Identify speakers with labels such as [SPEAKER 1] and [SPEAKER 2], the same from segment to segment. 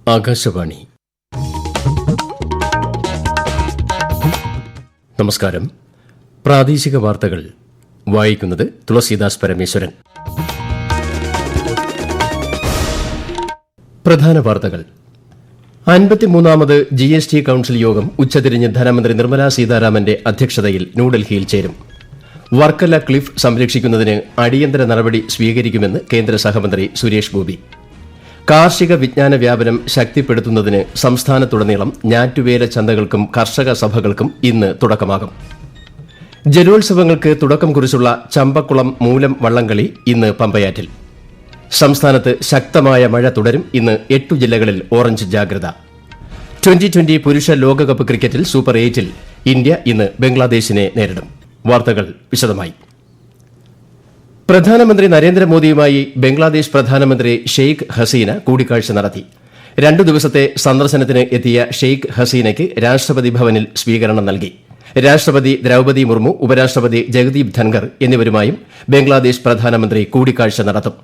[SPEAKER 1] ആകാശവാണി. നമസ്കാരം. പ്രാദേശിക വാർത്തകൾ വായിക്കുന്നത് തുളസീദാസ് പരമേശ്വരൻ. പ്രധാന വാർത്തകൾ. 53ാമത് GST കൌൺസിൽ യോഗം ഉച്ചതിരിഞ്ഞ് ധനമന്ത്രി നിർമ്മലാ സീതാരാമന്റെ അധ്യക്ഷതയിൽ ന്യൂഡൽഹിയിൽ ചേരും. വർക്കല ക്ലിഫ് സംരക്ഷിക്കുന്നതിന് അടിയന്തര നടപടി സ്വീകരിക്കുമെന്ന് കേന്ദ്ര സഹമന്ത്രി സുരേഷ് ഗോപി. കാർഷിക വിജ്ഞാന വ്യാപനം ശക്തിപ്പെടുത്തുന്നതിന് സംസ്ഥാനത്തുടനീളം ഞാറ്റുവേല ചന്തകൾക്കും കർഷക സഭകൾക്കും ഇന്ന് തുടക്കമാകും. ജലോത്സവങ്ങൾക്ക് തുടക്കം കുറിച്ചുള്ള ചമ്പക്കുളം മൂലം വള്ളംകളി ഇന്ന് പമ്പയാറ്റിൽ. സംസ്ഥാനത്ത് ശക്തമായ മഴ തുടരും. ഇന്ന് 8 ജില്ലകളിൽ ഓറഞ്ച് ജാഗ്രത. 2020 പുരുഷ ലോകകപ്പ് ക്രിക്കറ്റിൽ സൂപ്പർ 8-ൽ ഇന്ത്യ ഇന്ന് ബംഗ്ലാദേശിനെ നേരിടും. വാർത്തകൾ വിശദമായി. പ്രധാനമന്ത്രി നരേന്ദ്രമോദിയുമായി ബംഗ്ലാദേശ് പ്രധാനമന്ത്രി ഷെയ്ഖ് ഹസീന കൂടിക്കാഴ്ച നടത്തി. 2 ദിവസത്തെ സന്ദർശനത്തിന് എത്തിയ ഷെയ്ഖ് ഹസീനയ്ക്ക് രാഷ്ട്രപതി ഭവനിൽ സ്വീകരണം നൽകി. രാഷ്ട്രപതി ദ്രൌപദി മുർമു, ഉപരാഷ്ട്രപതി ജഗദീപ് ധൻഖർ എന്നിവരുമായും ബംഗ്ലാദേശ് പ്രധാനമന്ത്രി കൂടിക്കാഴ്ച നടത്തും.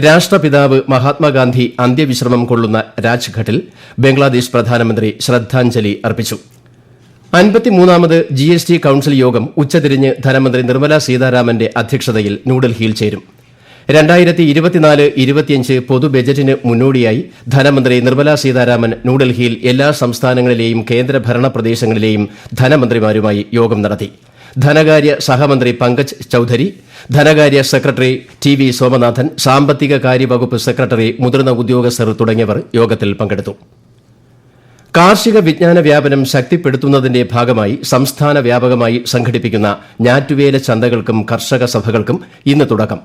[SPEAKER 1] രാഷ്ട്രപിതാവ് മഹാത്മാഗാന്ധി അന്ത്യവിശ്രമം കൊള്ളുന്ന രാജ്ഘട്ടിൽ ബംഗ്ലാദേശ് പ്രധാനമന്ത്രി ശ്രദ്ധാഞ്ജലി അർപ്പിച്ചു. 53ാമത് GST കൌൺസിൽ യോഗം ഉച്ചതിരിഞ്ഞ് ധനമന്ത്രി നിർമ്മലാ സീതാരാമന്റെ അധ്യക്ഷതയിൽ ന്യൂഡൽഹിയിൽ ചേരും. 2024-25 പൊതുബജറ്റിന് മുന്നോടിയായി ധനമന്ത്രി നിർമ്മലാ സീതാരാമൻ ന്യൂഡൽഹിയിൽ എല്ലാ സംസ്ഥാനങ്ങളിലെയും കേന്ദ്രഭരണ പ്രദേശങ്ങളിലെയും ധനമന്ത്രിമാരുമായി യോഗം നടത്തി. ധനകാര്യ സഹമന്ത്രി പങ്കജ് ചൌധരി, ധനകാര്യ സെക്രട്ടറി TV സോമനാഥൻ, സാമ്പത്തിക കാര്യവകുപ്പ് സെക്രട്ടറി, മുതിർന്ന ഉദ്യോഗസ്ഥർ തുടങ്ങിയവർ യോഗത്തിൽ പങ്കെടുത്തു. കാർഷിക വിജ്ഞാന വ്യാപനം ശക്തിപ്പെടുത്തുന്നതിന്റെ ഭാഗമായി സംസ്ഥാന വ്യാപകമായി സംഘടിപ്പിക്കുന്ന ഞാറ്റുവേല ചന്തകൾക്കും കർഷക സഭകൾക്കും ഇന്ന് തുടക്കം.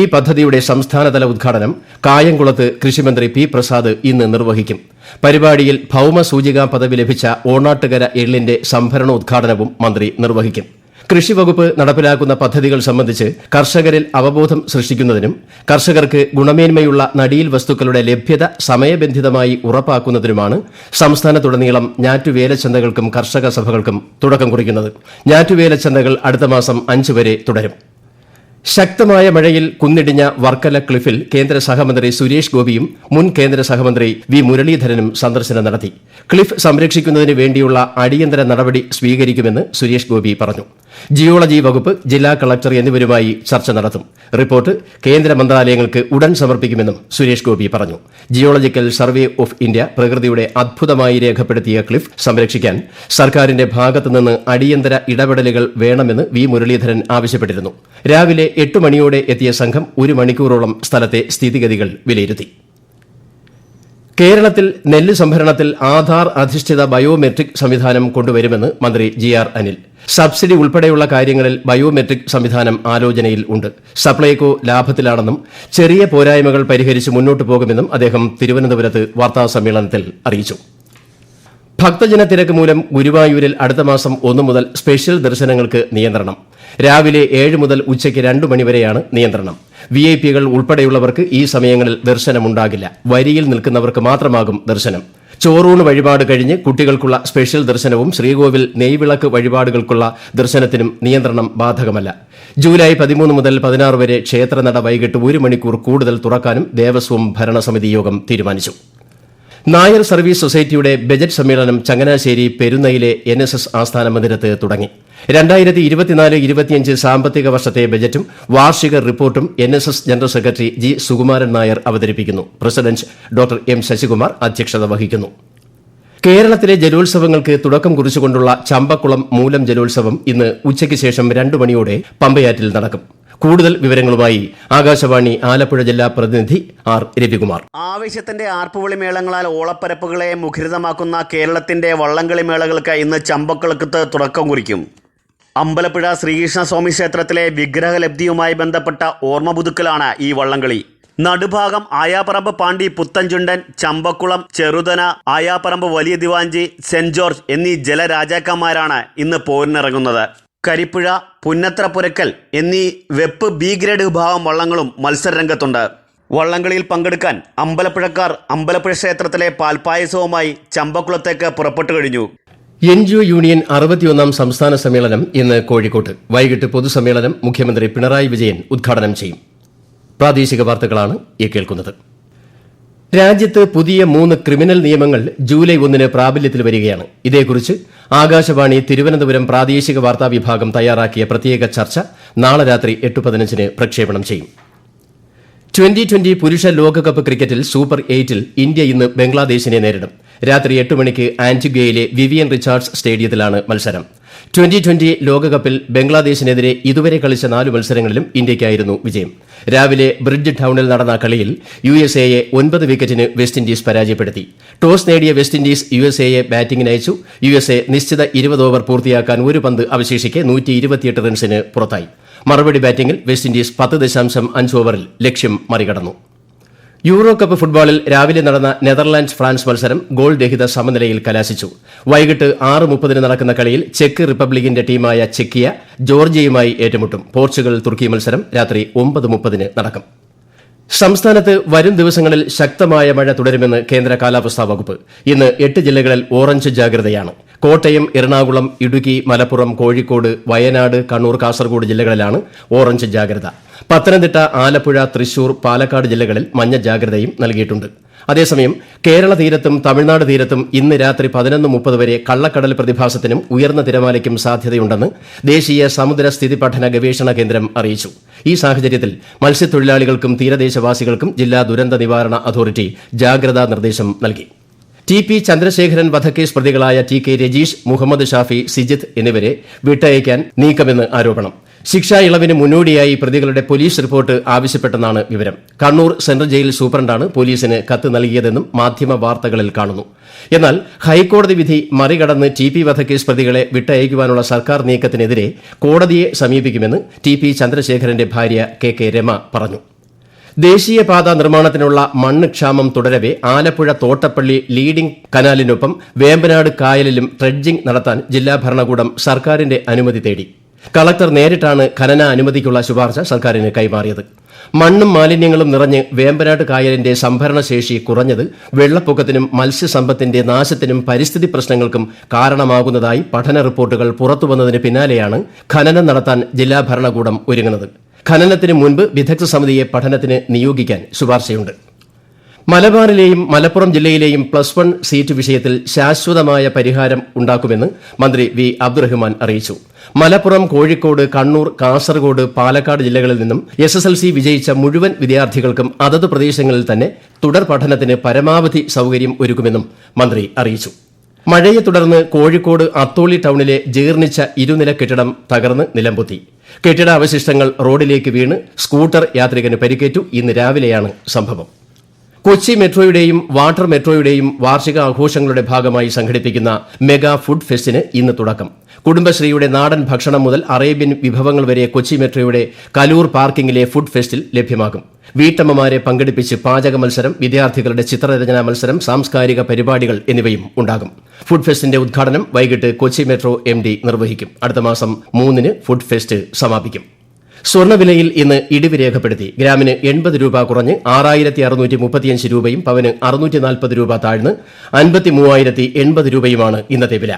[SPEAKER 1] ഈ പദ്ധതിയുടെ സംസ്ഥാനതല ഉദ്ഘാടനം കായംകുളത്ത് കൃഷിമന്ത്രി P. പ്രസാദ് ഇന്ന് നിർവഹിക്കും. പരിപാടിയിൽ ഭൌമസൂചികാ പദവി ലഭിച്ച ഓണാട്ടുകര എള്ളിന്റെ സംഭരണോദ്ഘാടനവും മന്ത്രി നിർവഹിക്കും. കൃഷിവകുപ്പ് നടപ്പിലാക്കുന്ന പദ്ധതികൾ സംബന്ധിച്ച് കർഷകരിൽ അവബോധം സൃഷ്ടിക്കുന്നതിനും കർഷകർക്ക് ഗുണമേന്മയുള്ള നടീൽ വസ്തുക്കളുടെ ലഭ്യത സമയബന്ധിതമായി ഉറപ്പാക്കുന്നതിനുമാണ് സംസ്ഥാനത്തുടനീളം ഞാറ്റുവേലച്ചന്തകൾക്കും കർഷക സഭകൾക്കും തുടക്കം കുറിക്കുന്നത്. ഞാറ്റുവേലച്ചന്തകൾ അടുത്ത മാസം 5 വരെ തുടരും. ശക്തമായ മഴയിൽ കുന്നിടിഞ്ഞ വർക്കല ക്ലിഫിൽ കേന്ദ്ര സഹമന്ത്രി സുരേഷ് ഗോപിയും മുൻ കേന്ദ്ര സഹമന്ത്രി V. മുരളീധരനും സന്ദർശനം നടത്തി. ക്ലിഫ് സംരക്ഷിക്കുന്നതിന് വേണ്ടിയുള്ള അടിയന്തര നടപടി സ്വീകരിക്കുമെന്ന് സുരേഷ് ഗോപി പറഞ്ഞു. ജിയോളജി വകുപ്പ്, ജില്ലാ കളക്ടർ എന്നിവരുമായി ചർച്ച നടത്തും. റിപ്പോർട്ട് കേന്ദ്ര മന്ത്രാലയങ്ങൾക്ക് ഉടൻ സമർപ്പിക്കുമെന്നും സുരേഷ് ഗോപി പറഞ്ഞു. ജിയോളജിക്കൽ സർവേ ഓഫ് ഇന്ത്യ പ്രകൃതിയുടെ അദ്ഭുതമായി രേഖപ്പെടുത്തിയ ക്ലിഫ് സംരക്ഷിക്കാൻ സർക്കാരിന്റെ ഭാഗത്തുനിന്ന് അടിയന്തര ഇടപെടലുകൾ വേണമെന്ന് V. മുരളീധരൻ ആവശ്യപ്പെട്ടിരുന്നു. രാവിലെ 8 മണിയോടെ എത്തിയ സംഘം 1 മണിക്കൂറോളം സ്ഥലത്തെ സ്ഥിതിഗതികൾ വിലയിരുത്തി. കേരളത്തിൽ നെല്ല് സംഭരണത്തിൽ ആധാർ അധിഷ്ഠിത ബയോമെട്രിക് സംവിധാനം കൊണ്ടുവരുമെന്ന് മന്ത്രി GR അനിൽ. സബ്സിഡി ഉൾപ്പെടെയുള്ള കാര്യങ്ങളിൽ ബയോമെട്രിക് സംവിധാനം ആലോചനയിൽ ഉണ്ട്. സപ്ലൈകോ ലാഭത്തിലാണെന്നും ചെറിയ പോരായ്മകൾ പരിഹരിച്ച് മുന്നോട്ടു പോകുമെന്നും അദ്ദേഹം തിരുവനന്തപുരത്ത് വാർത്താസമ്മേളനത്തിൽ അറിയിച്ചു. ഭക്തജന തിരക്ക് മൂലം ഗുരുവായൂരിൽ അടുത്ത മാസം 1 മുതൽ സ്പെഷ്യൽ ദർശനങ്ങൾക്ക് നിയന്ത്രണം. രാവിലെ 7 മുതൽ ഉച്ചയ്ക്ക് 2 മണിവരെയാണ് നിയന്ത്രണം. VIP-കൾ ഉൾപ്പെടെയുള്ളവർക്ക് ഈ സമയങ്ങളിൽ ദർശനമുണ്ടാകില്ല. വരിയിൽ നിൽക്കുന്നവർക്ക് മാത്രമാകും ദർശനം. ചോറൂണ് വഴിപാട് കഴിഞ്ഞ് കുട്ടികൾക്കുള്ള സ്പെഷ്യൽ ദർശനവും ശ്രീകോവിൽ നെയ്വിളക്ക് വഴിപാടുകൾക്കുള്ള ദർശനത്തിനും നിയന്ത്രണം ബാധകമല്ല. ജൂലൈ 13 മുതൽ 16 വരെ ക്ഷേത്രനട വൈകിട്ട് 1 മണിക്കൂർ കൂടുതൽ തുറക്കാനും ദേവസ്വം ഭരണസമിതി യോഗം തീരുമാനിച്ചു. നായർ സർവീസ് സൊസൈറ്റിയുടെ ബജറ്റ് സമ്മേളനം ചങ്ങനാശ്ശേരി പെരുന്നയിലെ NSS ആസ്ഥാന മന്ദിരത്ത് തുടങ്ങി. 2024-25 സാമ്പത്തിക വർഷത്തെ ബജറ്റും വാർഷിക റിപ്പോർട്ടും NSS general secretary G. Sukumaran Nair അവതരിപ്പിക്കുന്നു. President doctor M. ശശികുമാർ അധ്യക്ഷത വഹിക്കുന്നു. കേരളത്തിലെ ജലോത്സവങ്ങൾക്ക് തുടക്കം കുറിച്ചുകൊണ്ടുള്ള ചമ്പക്കുളം മൂലം ജലോത്സവം ഇന്ന് ഉച്ചയ്ക്ക് ശേഷം 2 മണിയോടെ പമ്പയാറ്റിൽ നടക്കും. കൂടുതൽ വിവരങ്ങളുമായി ആകാശവാണി ആലപ്പുഴ ജില്ലാ പ്രതിനിധി R. രവികുമാർ.
[SPEAKER 2] ആവേശത്തിന്റെ ആർപ്പുവിളി മേളങ്ങളാൽ ഓളപ്പരപ്പുകളെ മുഖരിതമാക്കുന്ന കേരളത്തിന്റെ വള്ളംകളി മേളകൾക്ക് ഇന്ന് ചമ്പക്കുളത്ത് തുടക്കം കുറിക്കും. അമ്പലപ്പുഴ ശ്രീകൃഷ്ണസ്വാമി ക്ഷേത്രത്തിലെ വിഗ്രഹലബ്ധിയുമായി ബന്ധപ്പെട്ട ഓർമ്മ പുതുക്കലാണ് ഈ വള്ളംകളി. നടുഭാഗം ആയാപ്പറമ്പ് പാണ്ടി പുത്തൻചുണ്ടൻ, ചമ്പക്കുളം, ചെറുതന, ആയാപ്പറമ്പ് വലിയ ദിവാഞ്ചി, സെന്റ് ജോർജ് എന്നീ ജലരാജാക്കന്മാരാണ് ഇന്ന് പോരിനിറങ്ങുന്നത്. കരിപ്പുഴ, പുന്നത്ര പുരക്കൽ എന്നീ വെപ്പ് B ഗ്രേഡ് വിഭാഗം വള്ളങ്ങളും മത്സരരംഗത്തുണ്ട്. വള്ളംകളിയിൽ പങ്കെടുക്കാൻ അമ്പലപ്പുഴക്കാർ അമ്പലപ്പുഴ ക്ഷേത്രത്തിലെ പാൽപ്പായസവുമായി ചമ്പക്കുളത്തേക്ക് പുറപ്പെട്ടു കഴിഞ്ഞു.
[SPEAKER 1] NGO യൂണിയൻ 61ാം സംസ്ഥാന സമ്മേളനം ഇന്ന് കോഴിക്കോട്ട്. വൈകിട്ട് പൊതുസമ്മേളനം മുഖ്യമന്ത്രി പിണറായി വിജയൻ ഉദ്ഘാടനം ചെയ്യും. പ്രാദേശിക വാർത്തകളാണ് ഈ കേൾക്കുന്നത്. രാജ്യത്ത് പുതിയ 3 ക്രിമിനൽ നിയമങ്ങൾ ജൂലൈ 1 പ്രാബല്യത്തിൽ വരികയാണ്. ഇതേക്കുറിച്ച് ആകാശവാണി തിരുവനന്തപുരം പ്രാദേശിക വാർത്താ വിഭാഗം തയ്യാറാക്കിയ പ്രത്യേക ചർച്ച നാളെ രാത്രി 8:15 പ്രക്ഷേപണം ചെയ്യും. 2020 പുരുഷ ലോകകപ്പ് ക്രിക്കറ്റിൽ സൂപ്പർ 8-ൽ ഇന്ത്യ ഇന്ന് ബംഗ്ലാദേശിനെ നേരിടും. രാത്രി 8 മണിക്ക് ആന്റിഗ്വയിലെ വിവിയൻ റിച്ചാർഡ്സ് സ്റ്റേഡിയത്തിലാണ് മത്സരം. 2020 ലോകകപ്പിൽ ബംഗ്ലാദേശിനെതിരെ ഇതുവരെ കളിച്ച 4 മത്സരങ്ങളിലും ഇന്ത്യയ്ക്കായിരുന്നു വിജയം. രാവിലെ ബ്രിഡ്ജ് ടൌണിൽ നടന്ന കളിയിൽ യുഎസ്എയെ 9 വിക്കറ്റിന് വെസ്റ്റ് ഇൻഡീസ് പരാജയപ്പെടുത്തി. ടോസ് നേടിയ വെസ്റ്റ് ഇൻഡീസ് യുഎസ്എയെ ബാറ്റിംഗിനയച്ചു. യുഎസ്എ നിശ്ചിത 20 ഓവർ പൂർത്തിയാക്കാൻ ഒരു പന്ത് അവശേഷിക്കെ 128 റൺസിന് പുറത്തായി. മറുപടി ബാറ്റിംഗിൽ വെസ്റ്റ് ഇൻഡീസ് 10.5 ഓവറിൽ ലക്ഷ്യം മറികടന്നു. യൂറോ കപ്പ് ഫുട്ബോളിൽ രാവിലെ നടന്ന നെതർലാൻഡ്സ് ഫ്രാൻസ് മത്സരം ഗോൾ രഹിത സമനിലയിൽ കലാശിച്ചു. വൈകിട്ട് 6:30 നടക്കുന്ന കളിയിൽ ചെക്ക് റിപ്പബ്ലിക്കിന്റെ ടീമായ ചെക്കിയ ജോർജിയയുമായി ഏറ്റുമുട്ടും. പോർച്ചുഗൽ തുർക്കി മത്സരം രാത്രി 9:30 നടക്കും. സംസ്ഥാനത്ത് വരും ദിവസങ്ങളിൽ ശക്തമായ മഴ തുടരുമെന്ന് കേന്ദ്ര കാലാവസ്ഥാ വകുപ്പ്. ഇന്ന് 8 ജില്ലകളിൽ ഓറഞ്ച് ജാഗ്രതയാണ്. കോട്ടയം, എറണാകുളം, ഇടുക്കി, മലപ്പുറം, കോഴിക്കോട്, വയനാട്, കണ്ണൂർ, കാസർഗോഡ് ജില്ലകളിലാണ് ഓറഞ്ച് ജാഗ്രത. പത്തനംതിട്ട, ആലപ്പുഴ, തൃശൂർ, പാലക്കാട് ജില്ലകളിൽ മഞ്ഞ ജാഗ്രതയും നൽകിയിട്ടുണ്ട്. അതേസമയം കേരള തീരത്തും തമിഴ്നാട് തീരത്തും ഇന്ന് രാത്രി 11:30 വരെ കള്ളക്കടൽ പ്രതിഭാസത്തിനും ഉയർന്ന തിരമാലയ്ക്കും സാധ്യതയുണ്ടെന്ന് ദേശീയ സമുദ്ര സ്ഥിതി പഠന ഗവേഷണ കേന്ദ്രം അറിയിച്ചു. ഈ സാഹചര്യത്തിൽ മത്സ്യത്തൊഴിലാളികൾക്കും തീരദേശവാസികൾക്കും ജില്ലാ ദുരന്ത നിവാരണ അതോറിറ്റി ജാഗ്രതാ നിർദ്ദേശം നൽകി. ടി.പി. ചന്ദ്രശേഖരൻ വധക്കേസ് പ്രതികളായ ടി.കെ. രജീഷ്, മുഹമ്മദ് ഷാഫി, സിജിത്ത് എന്നിവരെ വിട്ടയക്കാൻ നീക്കമെന്ന് ആരോപണം. ശിക്ഷാ ഇളവിന് മുന്നോടിയായി പ്രതികളുടെ പോലീസ് റിപ്പോർട്ട് ആവശ്യപ്പെട്ടെന്നാണ് വിവരം. കണ്ണൂർ സെൻട്രൽ ജയിൽ സൂപ്രണ്ടാണ് പോലീസിന് കത്ത് നൽകിയതെന്നും മാധ്യമ വാർത്തകളിൽ കാണുന്നു. എന്നാൽ ഹൈക്കോടതി വിധി മറികടന്ന് ടി.പി. വധക്കേസ് പ്രതികളെ വിട്ടയക്കുവാനുള്ള സർക്കാർ നീക്കത്തിനെതിരെ കോടതിയെ സമീപിക്കുമെന്ന് ടി.പി. ചന്ദ്രശേഖരന്റെ ഭാര്യ കെ. രമ പറഞ്ഞു. ദേശീയപാത നിർമ്മാണത്തിനുള്ള മണ്ണ് ക്ഷാമം തുടരവെ ആലപ്പുഴ തോട്ടപ്പള്ളി ലീഡിംഗ് കനാലിനൊപ്പം വേമ്പനാട് കായലിലും ഡ്രെഡ്ജിംഗ് നടത്താൻ ജില്ലാ ഭരണകൂടം സർക്കാരിന്റെ അനുമതി തേടി. കളക്ടർ നേരിട്ടാണ് ഖനന അനുമതിക്കുള്ള ശുപാർശ സർക്കാരിന് കൈമാറിയത്. മണ്ണും മാലിന്യങ്ങളും നിറഞ്ഞ് വേമ്പനാട് കായലിന്റെ സംഭരണശേഷി കുറഞ്ഞത് വെള്ളപ്പൊക്കത്തിനും മത്സ്യസമ്പത്തിന്റെ നാശത്തിനും പരിസ്ഥിതി പ്രശ്നങ്ങൾക്കും കാരണമാകുന്നതായി പഠന റിപ്പോർട്ടുകൾ പുറത്തുവന്നതിന് പിന്നാലെയാണ് ഖനനം നടത്താൻ ജില്ലാ ഭരണകൂടം ഒരുങ്ങുന്നത്. ഖനനത്തിന് മുൻപ് വിദഗ്ധ സമിതിയെ പഠനത്തിന് നിയോഗിക്കാൻ ശുപാർശയുണ്ട്. മലബാറിലെയും മലപ്പുറം ജില്ലയിലെയും +1 സീറ്റ് വിഷയത്തിൽ ശാശ്വതമായ പരിഹാരം ഉണ്ടാക്കുമെന്ന് മന്ത്രി വി. അബ്ദുറഹ്മാൻ അറിയിച്ചു. മലപ്പുറം, കോഴിക്കോട്, കണ്ണൂർ, കാസർഗോഡ്, പാലക്കാട് ജില്ലകളിൽ നിന്നും SSLC വിജയിച്ച മുഴുവൻ വിദ്യാർത്ഥികൾക്കും അതത് പ്രദേശങ്ങളിൽ തന്നെ തുടർ പഠനത്തിന് പരമാവധി സൌകര്യം ഒരുക്കുമെന്നും മന്ത്രി അറിയിച്ചു. മഴയെ തുടർന്ന് കോഴിക്കോട് അത്തോളി ടൌണിലെ ജീർണിച്ച ഇരുനില കെട്ടിടം തകർന്ന് നിലംപൊത്തി. കെട്ടിട അവശിഷ്ടങ്ങൾ റോഡിലേക്ക് വീണ് സ്കൂട്ടർ യാത്രികന് പരിക്കേറ്റു. ഇന്ന് രാവിലെയാണ് സംഭവം. കൊച്ചി മെട്രോയുടെയും വാട്ടർ മെട്രോയുടെയും വാർഷിക ആഘോഷങ്ങളുടെ ഭാഗമായി സംഘടിപ്പിക്കുന്ന മെഗാ ഫുഡ് ഫെസ്റ്റിന് ഇന്ന് തുടക്കം. കുടുംബശ്രീയുടെ നാടൻ ഭക്ഷണം മുതൽ അറേബ്യൻ വിഭവങ്ങൾ വരെ കൊച്ചി മെട്രോയുടെ കലൂർ പാർക്കിംഗിലെ ഫുഡ് ഫെസ്റ്റിൽ ലഭ്യമാകും. വീട്ടമ്മമാരെ പങ്കെടുപ്പിച്ച് പാചക മത്സരം, വിദ്യാർത്ഥികളുടെ ചിത്രരചനാ മത്സരം, സാംസ്കാരിക പരിപാടികൾ എന്നിവയും ഉണ്ടാകും. ഫുഡ് ഫെസ്റ്റിന്റെ ഉദ്ഘാടനം വൈകിട്ട് കൊച്ചി മെട്രോ MD നിർവഹിക്കും. അടുത്ത മാസം 3 ഫുഡ് ഫെസ്റ്റ് സമാപിക്കും. സ്വർണ്ണവിലയിൽ ഇന്ന് ഇടിവ് രേഖപ്പെടുത്തി. ഗ്രാമിന് 80 രൂപ കുറഞ്ഞ് 6635 രൂപയും പവന് 640 രൂപ താഴ്ന്ന് 53,080 രൂപയുമാണ് ഇന്നത്തെ വില.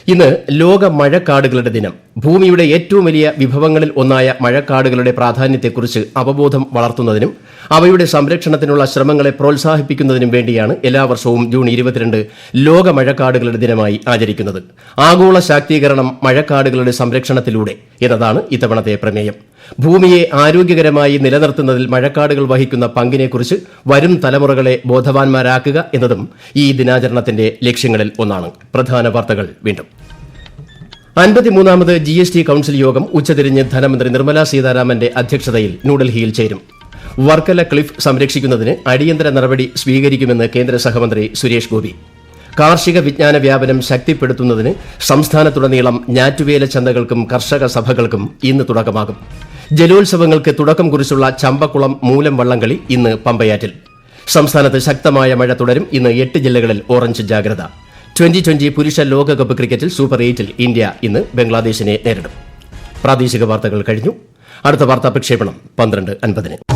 [SPEAKER 1] ഇന്ന് ലോക മഴക്കാടുകളുടെ ദിനം. ഭൂമിയുടെ ഏറ്റവും വലിയ വിഭവങ്ങളിൽ ഒന്നായ മഴക്കാടുകളുടെ പ്രാധാന്യത്തെക്കുറിച്ച് അവബോധം വളർത്തുന്നതിനും അവയുടെ സംരക്ഷണത്തിനുള്ള ശ്രമങ്ങളെ പ്രോത്സാഹിപ്പിക്കുന്നതിനും വേണ്ടിയാണ് എല്ലാ വർഷവും ജൂൺ 22 ലോക മഴക്കാടുകളുടെ ദിനമായി ആചരിക്കുന്നത്. ആഗോള ശാക്തീകരണം മഴക്കാടുകളുടെ സംരക്ഷണത്തിലൂടെ എന്നതാണ് ഇത്തവണത്തെ പ്രമേയം. ഭൂമിയെ ആരോഗ്യകരമായി നിലനിർത്തുന്നതിൽ മഴക്കാടുകൾ വഹിക്കുന്ന പങ്കിനെക്കുറിച്ച് വരും തലമുറകളെ ബോധവാന്മാരാക്കുക എന്നതും ഈ ദിനാചരണത്തിന്റെ ലക്ഷ്യങ്ങളിൽ ഒന്നാണ്. പ്രധാന വാർത്തകൾ വീണ്ടും. 53ാമത് GST കൌൺസിൽ യോഗം ഉച്ചതിരിഞ്ഞ് ധനമന്ത്രി നിർമ്മലാ സീതാരാമന്റെ അധ്യക്ഷതയിൽ ന്യൂഡൽഹിയിൽ ചേരും. വർക്കല ക്ലിഫ് സംരക്ഷിക്കുന്നതിന് അടിയന്തര നടപടി സ്വീകരിക്കുമെന്ന് കേന്ദ്ര സഹമന്ത്രി സുരേഷ് ഗോപി. കാർഷിക വിജ്ഞാന വ്യാപനം ശക്തിപ്പെടുത്തുന്നതിന് സംസ്ഥാനത്തുടനീളം ഞാറ്റുവേല ചന്തകൾക്കും കർഷക സഭകൾക്കും ഇന്ന് തുടക്കമാകും. ജലോത്സവങ്ങൾക്ക് തുടക്കം കുറിച്ചുള്ള ചമ്പക്കുളം മൂലം വള്ളംകളി ഇന്ന് പമ്പയാറ്റിൽ. സംസ്ഥാനത്ത് ശക്തമായ മഴ തുടരും. ഇന്ന് 8 ജില്ലകളിൽ ഓറഞ്ച് ജാഗ്രത. 2020 പുരുഷ ലോകകപ്പ് ക്രിക്കറ്റിൽ സൂപ്പർ 8-ൽ ഇന്ത്യ ഇന്ന് ബംഗ്ലാദേശിനെ നേരിടും. പ്രാദേശിക വാർത്തകൾ കഴിഞ്ഞു. അടുത്ത വാർത്താ പ്രക്ഷേപണം 12:50.